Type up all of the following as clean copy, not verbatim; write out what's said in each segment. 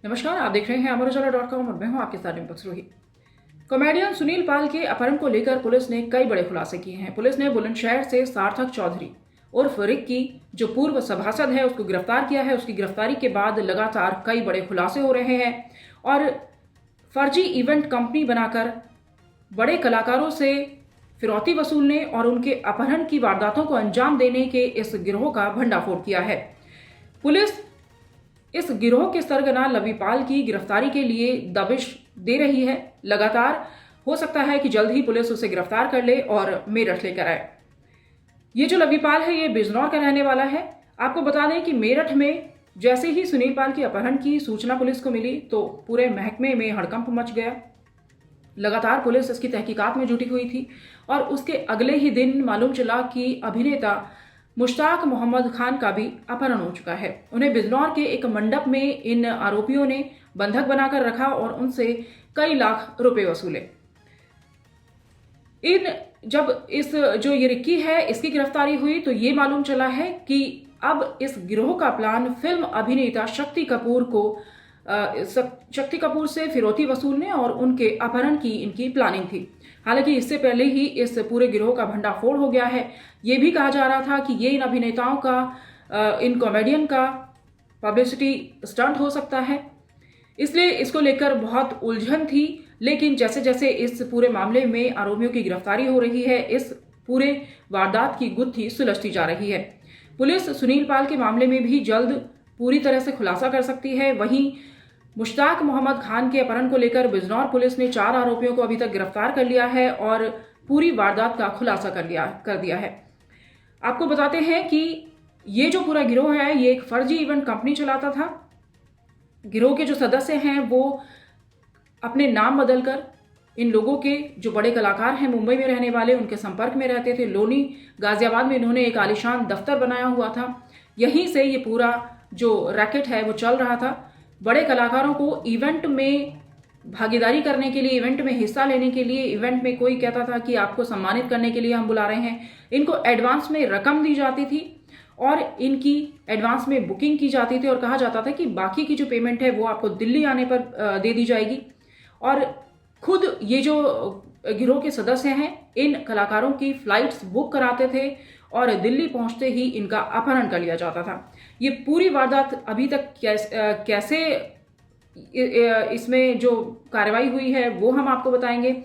नमस्कार, आप देख रहे हैं अमरोजाला.com और मैं हूं आपके साथ डिम्पल सरोही। कॉमेडियन सुनील पाल के अपहरण को लेकर पुलिस ने कई बड़े खुलासे किए हैं। पुलिस ने बुलंदशहर से सार्थक चौधरी उर्फ रिक्की, जो पूर्व सभासद है, उसको गिरफ्तार किया है। उसकी गिरफ्तारी के बाद लगातार कई बड़े खुलासे हो रहे हैं और फर्जी इवेंट कंपनी बनाकर बड़े कलाकारों से फिरौती वसूलने और उनके अपहरण की वारदातों को अंजाम देने के इस गिरोह का भंडाफोड़ किया है। पुलिस इस गिरोह के सरगना लवी पाल की गिरफ्तारी के लिए दबिश दे रही है। लगातार हो सकता है कि जल्द ही पुलिस उसे गिरफ्तार कर ले और मेरठ लेकर आए। ये जो लवी पाल है, ये बिजनौर का रहने वाला है। आपको बता दें कि मेरठ में जैसे ही सुनील पाल के अपहरण की सूचना पुलिस को मिली तो पूरे महकमे में हड़कंप मच गया। लगातार पुलिस इसकी तहकीकात में जुटी हुई थी और उसके अगले ही दिन मालूम चला कि अभिनेता मुश्ताक मोहम्मद खान का भी अपहरण हो चुका है। उन्हें बिजनौर के एक मंडप में इन आरोपियों ने बंधक बनाकर रखा और उनसे कई लाख रुपए वसूले। जब इस जो ये रिक्की है, इसकी गिरफ्तारी हुई तो ये मालूम चला है कि अब इस गिरोह का प्लान फिल्म अभिनेता शक्ति कपूर से फिरौती वसूलने और उनके अपहरण की इनकी प्लानिंग थी। हालांकि इससे पहले ही इस पूरे गिरोह का भंडाफोड़ हो गया है। ये भी कहा जा रहा था कि ये इन अभिनेताओं का, इन कॉमेडियन का पब्लिसिटी स्टंट हो सकता है, इसलिए इसको लेकर बहुत उलझन थी। लेकिन जैसे जैसे इस पूरे मामले में आरोपियों की गिरफ्तारी हो रही है, इस पूरे वारदात की गुत्थी सुलझती जा रही है। पुलिस सुनील पाल के मामले में भी जल्द पूरी तरह से खुलासा कर सकती है। वहीं मुश्ताक मोहम्मद खान के अपहरण को लेकर बिजनौर पुलिस ने 4 आरोपियों को अभी तक गिरफ्तार कर लिया है और पूरी वारदात का खुलासा कर दिया है। आपको बताते हैं कि ये जो पूरा गिरोह है, ये एक फर्जी इवेंट कंपनी चलाता था। गिरोह के जो सदस्य हैं वो अपने नाम बदलकर इन लोगों के जो बड़े कलाकार हैं मुंबई में रहने वाले, उनके संपर्क में रहते थे। लोनी गाजियाबाद में इन्होंने एक आलीशान दफ्तर बनाया हुआ था। यहीं से ये पूरा जो रैकेट है वो चल रहा था। बड़े कलाकारों को इवेंट में भागीदारी करने के लिए, इवेंट में हिस्सा लेने के लिए, इवेंट में कोई कहता था कि आपको सम्मानित करने के लिए हम बुला रहे हैं, इनको एडवांस में रकम दी जाती थी और इनकी एडवांस में बुकिंग की जाती थी और कहा जाता था कि बाकी की जो पेमेंट है वो आपको दिल्ली आने पर दे दी जाएगी। और खुद ये जो गिरोह के सदस्य हैं, इन कलाकारों की फ्लाइट्स बुक कराते थे और दिल्ली पहुंचते ही इनका अपहरण कर लिया जाता था। ये पूरी वारदात अभी तक कैसे इसमें जो कार्रवाई हुई है वो हम आपको बताएंगे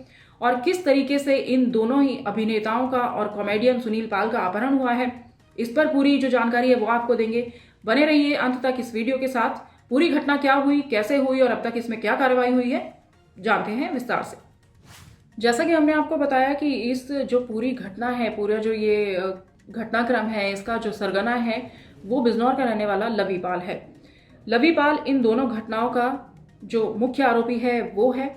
और किस तरीके से इन दोनों ही अभिनेताओं का और कॉमेडियन सुनील पाल का अपहरण हुआ है, इस पर पूरी जो जानकारी है वो आपको देंगे। बने रहिए अंत तक इस वीडियो के साथ। पूरी घटना क्या हुई, कैसे हुई और अब तक इसमें क्या कार्रवाई हुई है, जानते हैं विस्तार से। जैसा कि हमने आपको बताया कि इस जो पूरी घटना है, पूरा जो ये घटनाक्रम है, इसका जो सरगना है वो बिजनौर का रहने वाला लवी पाल है। लवी पाल इन दोनों घटनाओं का जो मुख्य आरोपी है वो है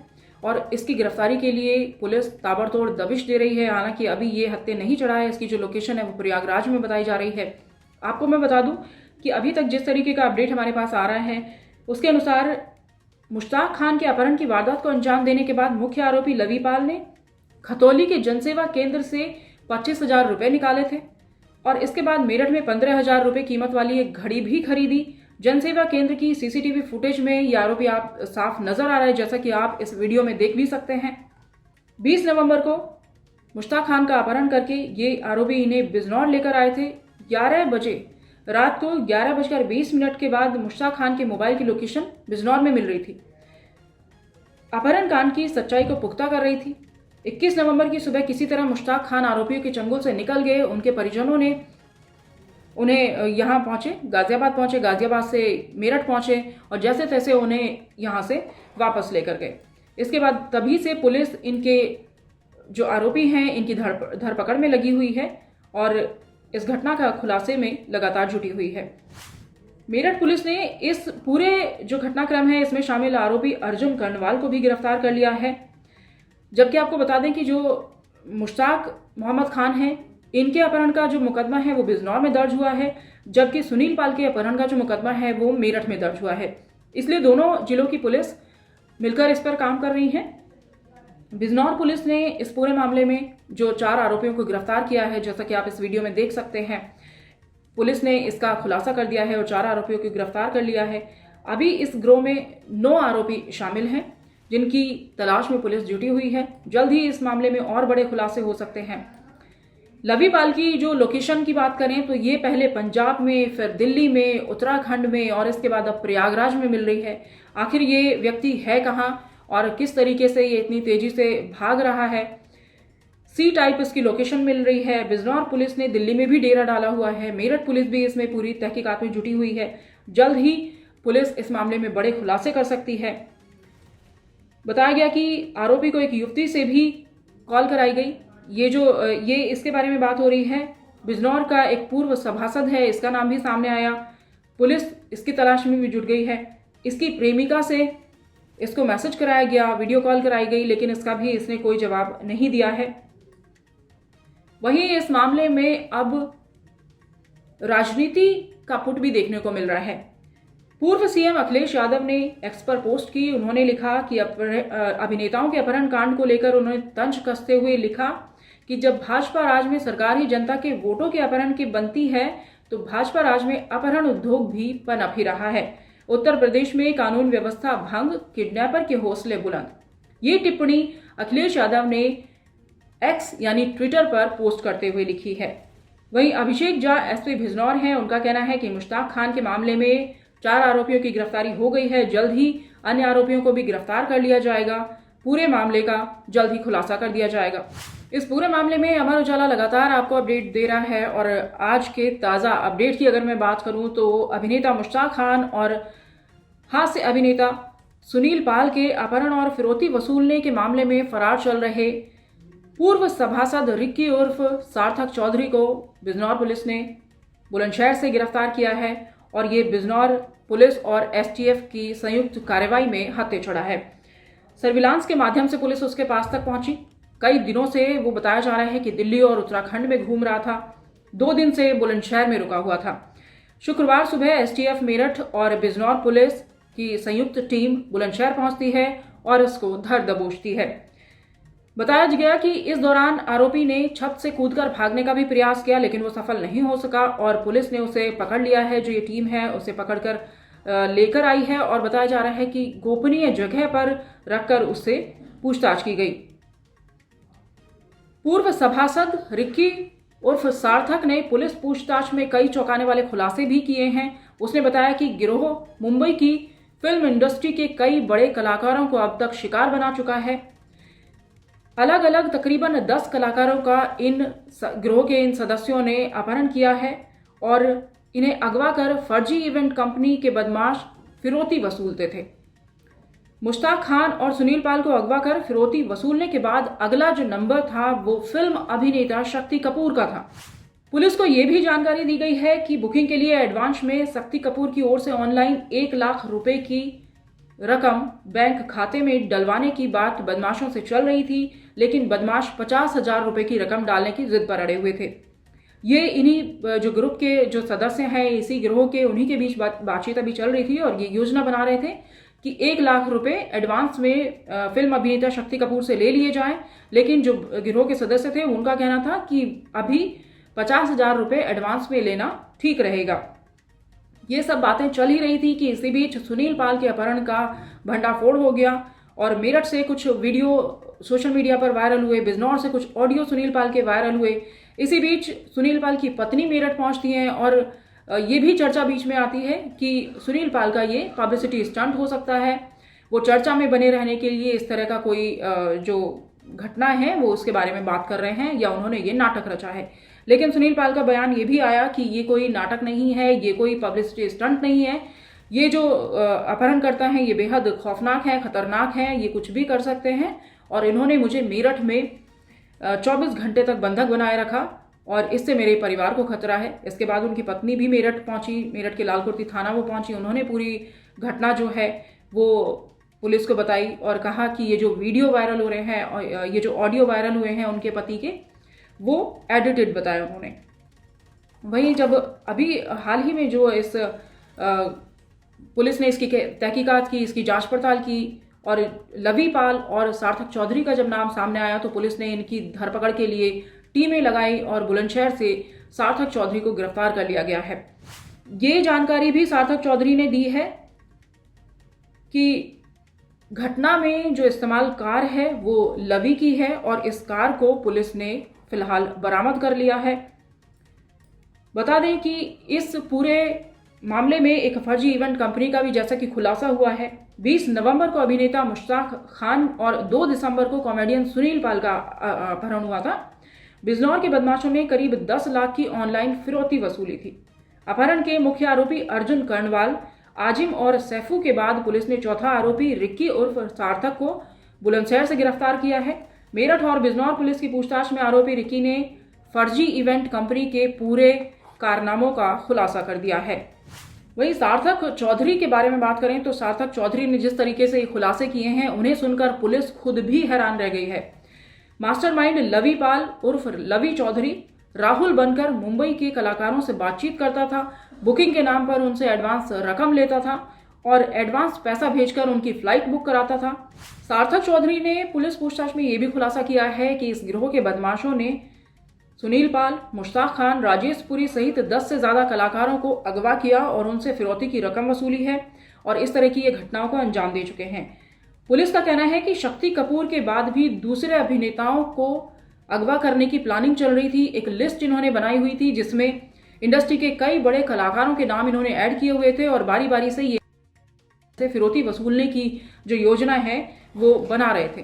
और इसकी गिरफ्तारी के लिए पुलिस ताबड़तोड़ दबिश दे रही है। हालांकि अभी ये हत्थे नहीं चढ़ा है। इसकी जो लोकेशन है वो प्रयागराज में बताई जा रही है। आपको मैं बता दूं कि अभी तक जिस तरीके का अपडेट हमारे पास आ रहा है उसके अनुसार मुश्ताक खान के अपहरण की वारदात को अंजाम देने के बाद मुख्य आरोपी लवी पाल ने खतौली के जनसेवा केंद्र से 25,000 रुपए निकाले थे और इसके बाद मेरठ में 15,000 रुपए कीमत वाली एक घड़ी भी खरीदी। जनसेवा केंद्र की सीसीटीवी फुटेज में ये आरोपी आप साफ नजर आ रहा है, जैसा कि आप इस वीडियो में देख भी सकते हैं। 20 नवंबर को मुश्ताक खान का अपहरण करके ये आरोपी इन्हें बिजनौर लेकर आए थे। 11 बजे रात को 11:20 के बाद मुश्ताक खान के मोबाइल की लोकेशन बिजनौर में मिल रही थी। अपहरण कांड की सच्चाई को पुख्ता कर रही थी। 21 नवंबर की सुबह किसी तरह मुश्ताक खान आरोपियों के चंगुल से निकल गए। उनके परिजनों ने उन्हें यहाँ पहुंचे, गाजियाबाद पहुंचे, गाजियाबाद से मेरठ पहुंचे और जैसे तैसे उन्हें यहाँ से वापस लेकर गए। इसके बाद तभी से पुलिस इनके जो आरोपी हैं इनकी धरपकड़ में लगी हुई है और इस घटना का खुलासे में लगातार जुटी हुई है। मेरठ पुलिस ने इस पूरे जो घटनाक्रम है इसमें शामिल आरोपी अर्जुन कर्णवाल को भी गिरफ्तार कर लिया है। जबकि आपको बता दें कि जो मुश्ताक मोहम्मद खान हैं, इनके अपहरण का जो मुकदमा है वो बिजनौर में दर्ज हुआ है, जबकि सुनील पाल के अपहरण का जो मुकदमा है वो मेरठ में दर्ज हुआ है। इसलिए दोनों जिलों की पुलिस मिलकर इस पर काम कर रही है। बिजनौर पुलिस ने इस पूरे मामले में जो 4 आरोपियों को गिरफ्तार किया है, जैसा कि आप इस वीडियो में देख सकते हैं, पुलिस ने इसका खुलासा कर दिया है और 4 आरोपियों को गिरफ्तार कर लिया है। अभी इस गिरोह में 9 आरोपी शामिल हैं जिनकी तलाश में पुलिस जुटी हुई है। जल्द ही इस मामले में और बड़े खुलासे हो सकते हैं। लवी पाल की जो लोकेशन की बात करें तो ये पहले पंजाब में, फिर दिल्ली में, उत्तराखंड में और इसके बाद अब प्रयागराज में मिल रही है। आखिर ये व्यक्ति है कहाँ और किस तरीके से ये इतनी तेजी से भाग रहा है? सी टाइप इसकी लोकेशन मिल रही है। बिजनौर पुलिस ने दिल्ली में भी डेरा डाला हुआ है। मेरठ पुलिस भी इसमें पूरी तहकीकात में जुटी हुई है। जल्द ही पुलिस इस मामले में बड़े खुलासे कर सकती है। बताया गया कि आरोपी को एक युवती से भी कॉल कराई गई। ये इसके बारे में बात हो रही है। बिजनौर का एक पूर्व सभासद है, इसका नाम भी सामने आया। पुलिस इसकी तलाश में भी जुट गई है। इसकी प्रेमिका से इसको मैसेज कराया गया, वीडियो कॉल कराई गई, लेकिन इसका भी इसने कोई जवाब नहीं दिया है। वहीं इस मामले में अब राजनीति का पुट भी देखने को मिल रहा है। पूर्व सीएम अखिलेश यादव ने एक्स पर पोस्ट की। उन्होंने लिखा कि अभिनेताओं के अपहरण कांड को लेकर उन्होंने तंज कसते हुए लिखा कि जब भाजपा राज में सरकार ही जनता के वोटों के अपहरण की बनती है तो भाजपा राज में अपहरण उद्योग भी पनप ही रहा है। उत्तर प्रदेश में कानून व्यवस्था भंग, किडनैपर के हौसले बुलंद। ये टिप्पणी अखिलेश यादव ने एक्स यानी ट्विटर पर पोस्ट करते हुए लिखी है। वहीं अभिषेक झा एसपी बिजनौर हैं। उनका कहना है कि मुश्ताक खान के मामले में 4 आरोपियों की गिरफ्तारी हो गई है। जल्द ही अन्य आरोपियों को भी गिरफ्तार कर लिया जाएगा। पूरे मामले का जल्द ही खुलासा कर दिया जाएगा। इस पूरे मामले में अमर उजाला लगातार आपको अपडेट दे रहा है। और आज के ताज़ा अपडेट की अगर मैं बात करूं तो अभिनेता मुश्ताक खान और हास्य अभिनेता सुनील पाल के अपहरण और फिरौती वसूलने के मामले में फरार चल रहे पूर्व सभासद रिक्की उर्फ सार्थक चौधरी को बिजनौर पुलिस ने बुलंदशहर से गिरफ्तार किया है। और ये बिजनौर पुलिस और एसटीएफ की संयुक्त कार्रवाई में हत्थे चढ़ा है। सर्विलांस के माध्यम से पुलिस उसके पास तक पहुंची। कई दिनों से वो बताया जा रहा है कि दिल्ली और उत्तराखंड में घूम रहा था। 2 दिन से बुलंदशहर में रुका हुआ था। शुक्रवार सुबह एसटीएफ मेरठ और बिजनौर पुलिस की संयुक्त टीम बुलंदशहर पहुंचती है और उसको धर दबोचती है। बताया गया कि इस दौरान आरोपी ने छत से कूदकर भागने का भी प्रयास किया, लेकिन वो सफल नहीं हो सका और पुलिस ने उसे पकड़ लिया है। जो ये टीम है उसे पकड़कर लेकर आई है और बताया जा रहा है कि गोपनीय जगह पर रखकर उससे पूछताछ की गई। पूर्व सभासद रिक्की उर्फ सार्थक ने पुलिस पूछताछ में कई चौंकाने वाले खुलासे भी किए हैं। उसने बताया कि गिरोह मुंबई की फिल्म इंडस्ट्री के कई बड़े कलाकारों को अब तक शिकार बना चुका है। अलग अलग तकरीबन 10 कलाकारों का इन गिरोह के इन सदस्यों ने अपहरण किया है और इन्हें अगवा कर फर्जी इवेंट कंपनी के बदमाश फिरौती वसूलते थे। मुश्ताक खान और सुनील पाल को अगवा कर फिरौती वसूलने के बाद अगला जो नंबर था वो फिल्म अभिनेता शक्ति कपूर का था। पुलिस को यह भी जानकारी दी गई है कि बुकिंग के लिए एडवांस में शक्ति कपूर की ओर से ऑनलाइन 1 लाख रुपए की रकम बैंक खाते में डलवाने की बात बदमाशों से चल रही थी, लेकिन बदमाश 50,000 रुपए की रकम डालने की जिद पर अड़े हुए थे। ये इन्हीं जो ग्रुप के जो सदस्य हैं, इसी गिरोह के, उन्हीं के बीच बातचीत अभी चल रही थी और ये योजना बना रहे थे कि 1 लाख रुपए एडवांस में फिल्म अभिनेता शक्ति कपूर से ले लिए जाएं। लेकिन जो गिरोह के सदस्य थे उनका कहना था कि अभी 50,000 रुपए एडवांस में लेना ठीक रहेगा। ये सब बातें चल ही रही थी कि इसी बीच सुनील पाल के अपहरण का भंडाफोड़ हो गया और मेरठ से कुछ वीडियो सोशल मीडिया पर वायरल हुए, बिजनौर से कुछ ऑडियो सुनील पाल के वायरल हुए। इसी बीच सुनील पाल की पत्नी मेरठ पहुंचती हैं और ये भी चर्चा बीच में आती है कि सुनील पाल का ये पब्लिसिटी स्टंट हो सकता है। वो चर्चा में बने रहने के लिए इस तरह का कोई जो घटना है वो उसके बारे में बात कर रहे हैं या उन्होंने ये नाटक रचा है। लेकिन सुनील पाल का बयान ये भी आया कि ये कोई नाटक नहीं है, ये कोई पब्लिसिटी स्टंट नहीं है। ये जो अपहरण करता है ये बेहद खौफनाक है, खतरनाक है, ये कुछ भी कर सकते हैं और इन्होंने मुझे मेरठ में 24 घंटे तक बंधक बनाए रखा और इससे मेरे परिवार को खतरा है। इसके बाद उनकी पत्नी भी मेरठ पहुंची, मेरठ के लालकुर्ती थाना वो पहुंची। उन्होंने पूरी घटना जो है वो पुलिस को बताई और कहा कि ये जो वीडियो वायरल हो रहे हैं और ये जो ऑडियो वायरल हुए हैं उनके पति के, वो एडिटेड बताया उन्होंने। वहीं जब अभी हाल ही में जो इस पुलिस ने इसकी तहकीकात की, इसकी जांच पड़ताल की और लवी पाल और सार्थक चौधरी का जब नाम सामने आया तो पुलिस ने इनकी धरपकड़ के लिए टीमें लगाई और बुलंदशहर से सार्थक चौधरी को गिरफ्तार कर लिया गया है। ये जानकारी भी सार्थक चौधरी ने दी है कि घटना में जो इस्तेमाल कार है वो लवी की है और इस कार को पुलिस ने फिलहाल बरामद कर लिया है। बता दें कि इस पूरे मामले में एक फर्जी इवेंट कंपनी का भी जैसा कि खुलासा हुआ है। 20 नवंबर को अभिनेता मुश्ताक खान और 2 दिसंबर को कॉमेडियन सुनील पाल का अपहरण हुआ था। बिजनौर के बदमाशों ने करीब 10 लाख की ऑनलाइन फिरौती वसूली थी। अपहरण के मुख्य आरोपी अर्जुन कर्णवाल, आजिम और सैफू के बाद पुलिस ने चौथा आरोपी रिक्की उर्फ सार्थक को बुलंदशहर से गिरफ्तार किया है। मेरठ और बिजनौर पुलिस की पूछताछ में आरोपी रिक्की ने फर्जी इवेंट कंपनी के पूरे कारनामों का खुलासा कर दिया है। वहीं सार्थक चौधरी के बारे में बात करें तो सार्थक चौधरी ने जिस तरीके से खुलासे किए हैं उन्हें सुनकर पुलिस खुद भी हैरान रह गई है। मास्टरमाइंड लवी पाल उर्फ लवी चौधरी राहुल बनकर मुंबई के कलाकारों से बातचीत करता था, बुकिंग के नाम पर उनसे एडवांस रकम लेता था और एडवांस पैसा भेजकर उनकी फ्लाइट बुक कराता था। सार्थक चौधरी ने पुलिस पूछताछ में यह भी खुलासा किया है कि इस गिरोह के बदमाशों ने सुनील पाल, मुश्ताक खान, राजेश पुरी सहित 10 से ज्यादा कलाकारों को अगवा किया और उनसे फिरौती की रकम वसूली है और इस तरह की ये घटनाओं को अंजाम दे चुके हैं। पुलिस का कहना है कि शक्ति कपूर के बाद भी दूसरे अभिनेताओं को अगवा करने की प्लानिंग चल रही थी। एक लिस्ट इन्होंने बनाई हुई थी जिसमें इंडस्ट्री के कई बड़े कलाकारों के नाम इन्होंने ऐड किए हुए थे और बारी बारी से ये फिरौती वसूलने की जो योजना है वो बना रहे थे।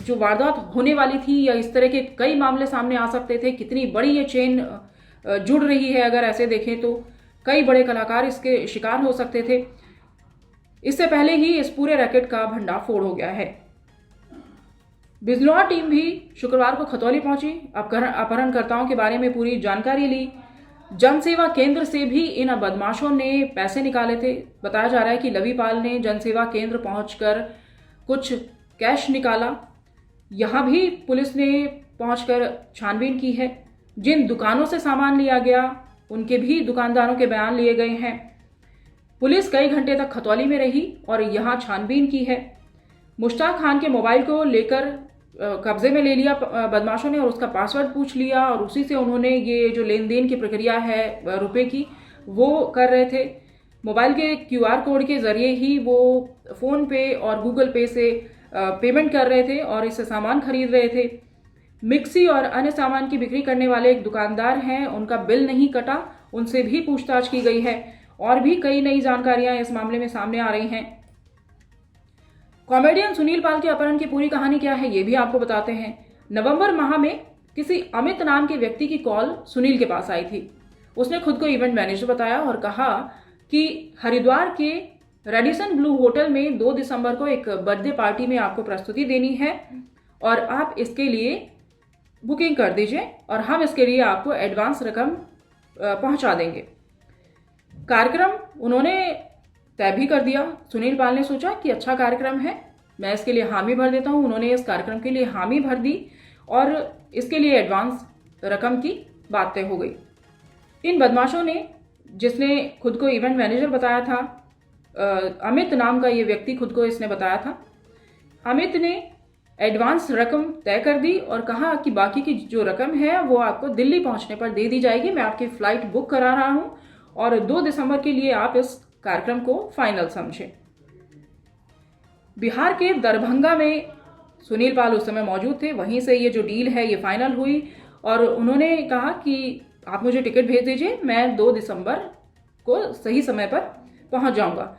जो वारदात होने वाली थी या इस तरह के कई मामले सामने आ सकते थे, कितनी बड़ी ये चेन जुड़ रही है, अगर ऐसे देखें तो कई बड़े कलाकार इसके शिकार हो सकते थे। इससे पहले ही इस पूरे रैकेट का भंडाफोड़ हो गया है। बिजनौर टीम भी शुक्रवार को खतौली पहुंची, अपहरणकर्ताओं के बारे में पूरी जानकारी ली। जनसेवा केंद्र से भी इन बदमाशों ने पैसे निकाले थे। बताया जा रहा है कि लवी पाल ने जनसेवा केंद्र पहुंचकर कुछ कैश निकाला। यहां भी पुलिस ने पहुंचकर छानबीन की है। जिन दुकानों से सामान लिया गया उनके भी दुकानदारों के बयान लिए गए हैं। पुलिस कई घंटे तक खतौली में रही और यहां छानबीन की है। मुश्ताक खान के मोबाइल को लेकर कब्जे में ले लिया बदमाशों ने और उसका पासवर्ड पूछ लिया और उसी से उन्होंने ये जो लेन देन की प्रक्रिया है रुपए की वो कर रहे थे। मोबाइल के QR कोड के जरिए ही वो फ़ोन पे और गूगल पे से पेमेंट कर रहे थे और इससे सामान खरीद रहे थे। मिक्सी और अन्य सामान की बिक्री करने वाले एक दुकानदार हैं, उनका बिल नहीं कटा, उनसे भी पूछताछ की गई है और भी कई नई जानकारियां इस मामले में सामने आ रही हैं। कॉमेडियन सुनील पाल के अपहरण की पूरी कहानी क्या है ये भी आपको बताते हैं। नवंबर माह में किसी अमित नाम के व्यक्ति की कॉल सुनील के पास आई थी। उसने खुद को इवेंट मैनेजर बताया और कहा कि हरिद्वार के रेडिसन ब्लू होटल में 2 दिसंबर को एक बर्थडे पार्टी में आपको प्रस्तुति देनी है और आप इसके लिए बुकिंग कर दीजिए और हम इसके लिए आपको एडवांस रकम पहुंचा देंगे। कार्यक्रम उन्होंने तय भी कर दिया। सुनील पाल ने सोचा कि अच्छा कार्यक्रम है, मैं इसके लिए हामी भर देता हूं। उन्होंने इस कार्यक्रम के लिए हामी भर दी और इसके लिए एडवांस रकम की बात तय हो गई। इन बदमाशों ने, जिसने खुद को इवेंट मैनेजर बताया था, अमित नाम का ये व्यक्ति खुद को इसने बताया था, अमित ने एडवांस रकम तय कर दी और कहा कि बाकी की जो रकम है वो आपको दिल्ली पहुंचने पर दे दी जाएगी। मैं आपकी फ्लाइट बुक करा रहा हूं और 2 दिसंबर के लिए आप इस कार्यक्रम को फाइनल समझें। बिहार के दरभंगा में सुनील पाल उस समय मौजूद थे। वहीं से ये जो डील है ये फाइनल हुई और उन्होंने कहा कि आप मुझे टिकट भेज दीजिए, मैं 2 दिसंबर को सही समय पर पहुंच जाऊंगा।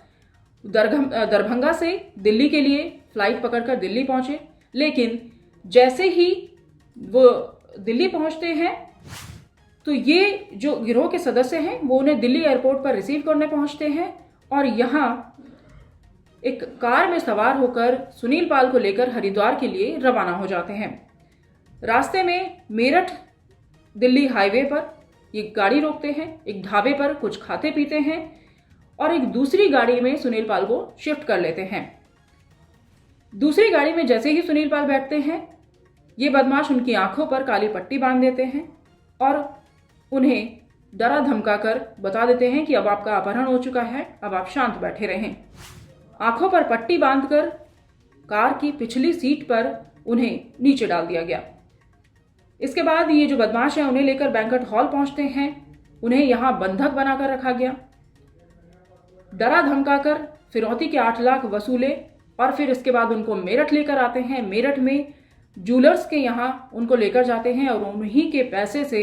दरभंगा से दिल्ली के लिए फ्लाइट पकड़कर दिल्ली पहुंचे, लेकिन जैसे ही वो दिल्ली पहुंचते हैं तो ये जो गिरोह के सदस्य हैं वो उन्हें दिल्ली एयरपोर्ट पर रिसीव करने पहुंचते हैं और यहाँ एक कार में सवार होकर सुनील पाल को लेकर हरिद्वार के लिए रवाना हो जाते हैं। रास्ते में मेरठ दिल्ली हाईवे पर ये गाड़ी रोकते हैं, एक ढाबे पर कुछ खाते पीते हैं और एक दूसरी गाड़ी में सुनील पाल को शिफ्ट कर लेते हैं। दूसरी गाड़ी में जैसे ही सुनील पाल बैठते हैं ये बदमाश उनकी आंखों पर काली पट्टी बांध देते हैं और उन्हें डरा धमका कर बता देते हैं कि अब आपका अपहरण हो चुका है, अब आप शांत बैठे रहें। आंखों पर पट्टी बांधकर कार की पिछली सीट पर उन्हें नीचे डाल दिया गया। इसके बाद ये जो बदमाश हैं उन्हें लेकर बैंक्वेट हॉल पहुंचते हैं। उन्हें यहां बंधक बनाकर रखा गया। डरा धमका कर फिरौती के 8 लाख वसूले और फिर इसके बाद उनको मेरठ लेकर आते हैं। मेरठ में ज्वेलर्स के यहाँ उनको लेकर जाते हैं और उन्हीं के पैसे से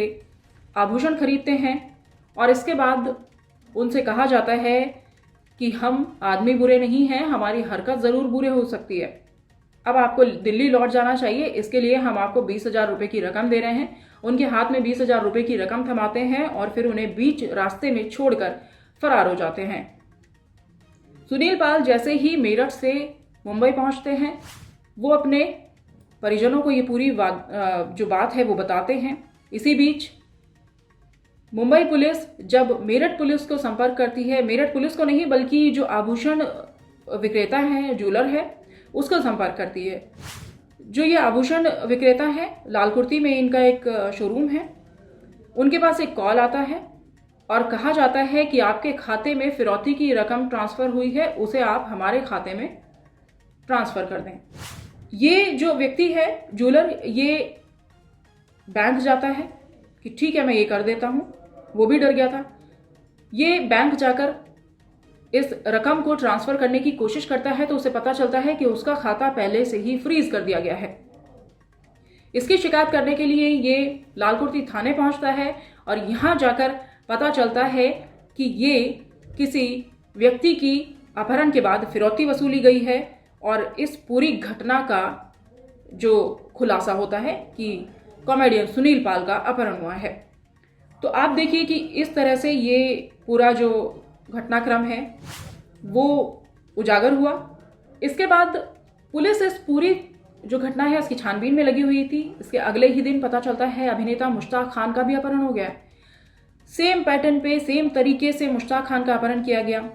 आभूषण खरीदते हैं और इसके बाद उनसे कहा जाता है कि हम आदमी बुरे नहीं हैं, हमारी हरकत ज़रूर बुरे हो सकती है, अब आपको दिल्ली लौट जाना चाहिए, इसके लिए हम आपको 20,000 रुपये की रकम दे रहे हैं। उनके हाथ में 20,000 रुपये की रकम थमाते हैं और फिर उन्हें बीच रास्ते में छोड़कर फरार हो जाते हैं। सुनील पाल जैसे ही मेरठ से मुंबई पहुंचते हैं, वो अपने परिजनों को ये पूरी जो बात है वो बताते हैं। इसी बीच मुंबई पुलिस जब मेरठ पुलिस को संपर्क करती है, मेरठ पुलिस को नहीं बल्कि जो आभूषण विक्रेता है, ज्वेलर है, उसको संपर्क करती है। जो ये आभूषण विक्रेता है, लालकुर्ती में इनका एक शोरूम है, उनके पास एक कॉल आता है और कहा जाता है कि आपके खाते में फिरौती की रकम ट्रांसफ़र हुई है, उसे आप हमारे खाते में ट्रांसफ़र कर दें। ये जो व्यक्ति है ज्वेलर, ये बैंक जाता है कि ठीक है मैं ये कर देता हूँ, वो भी डर गया था। ये बैंक जाकर इस रकम को ट्रांसफ़र करने की कोशिश करता है तो उसे पता चलता है कि उसका खाता पहले से ही फ्रीज कर दिया गया है। इसकी शिकायत करने के लिए ये लालकुर्ती थाने पहुंचता है और यहाँ जाकर पता चलता है कि ये किसी व्यक्ति की अपहरण के बाद फिरौती वसूली गई है और इस पूरी घटना का जो खुलासा होता है कि कॉमेडियन सुनील पाल का अपहरण हुआ है। तो आप देखिए कि इस तरह से ये पूरा जो घटनाक्रम है वो उजागर हुआ। इसके बाद पुलिस इस पूरी जो घटना है उसकी छानबीन में लगी हुई थी। इसके अगले ही दिन पता चलता है अभिनेता मुश्ताक खान का भी अपहरण हो गया है। सेम पैटर्न पे, सेम तरीके से मुश्ताक खान का अपहरण किया गया।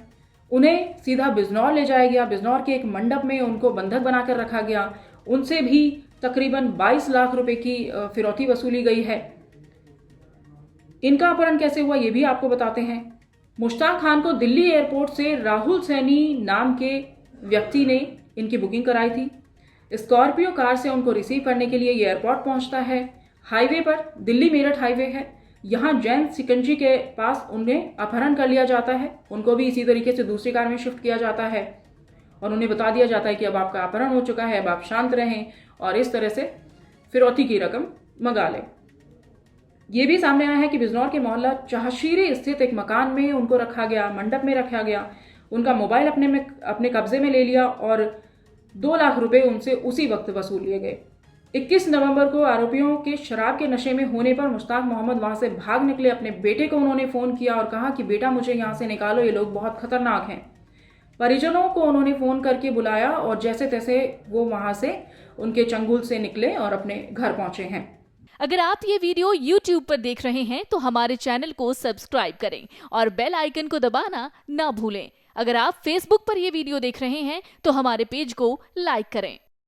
उन्हें सीधा बिजनौर ले जाया गया। बिजनौर के एक मंडप में उनको बंधक बनाकर रखा गया। उनसे भी तकरीबन 22 लाख रुपए की फिरौती वसूली गई है। इनका अपहरण कैसे हुआ ये भी आपको बताते हैं। मुश्ताक खान को दिल्ली एयरपोर्ट से राहुल सैनी नाम के व्यक्ति ने इनकी बुकिंग कराई थी। स्कॉर्पियो कार से उनको रिसीव करने के लिए ये एयरपोर्ट पहुंचता है। हाईवे पर, दिल्ली मेरठ हाईवे है, यहाँ जैन सिकंजी के पास उन्हें अपहरण कर लिया जाता है। उनको भी इसी तरीके से दूसरी कार में शिफ्ट किया जाता है और उन्हें बता दिया जाता है कि अब आपका अपहरण हो चुका है, अब आप शांत रहें और इस तरह से फिरौती की रकम मंगा लें। ये भी सामने आया है कि बिजनौर के मोहल्ला चाहशीरी स्थित एक मकान में उनको रखा गया, मंडप में रखा गया। उनका मोबाइल अपने कब्जे में ले लिया और 2 लाख रुपए उनसे उसी वक्त वसूल लिए गए। 21 नवंबर को आरोपियों के शराब के नशे में होने पर मुश्ताक मोहम्मद वहां से भाग निकले। अपने बेटे को उन्होंने फ़ोन किया और कहा कि बेटा मुझे यहाँ से निकालो, ये लोग बहुत खतरनाक हैं। परिजनों को उन्होंने फ़ोन करके बुलाया और जैसे तैसे वो वहाँ से उनके चंगुल से निकले और अपने घर पहुँचे हैं। अगर आप ये वीडियो YouTube पर देख रहे हैं तो हमारे चैनल को सब्सक्राइब करें और बेल आइकन को दबाना ना भूलें। अगर आप Facebook पर ये वीडियो देख रहे हैं तो हमारे पेज को लाइक करें।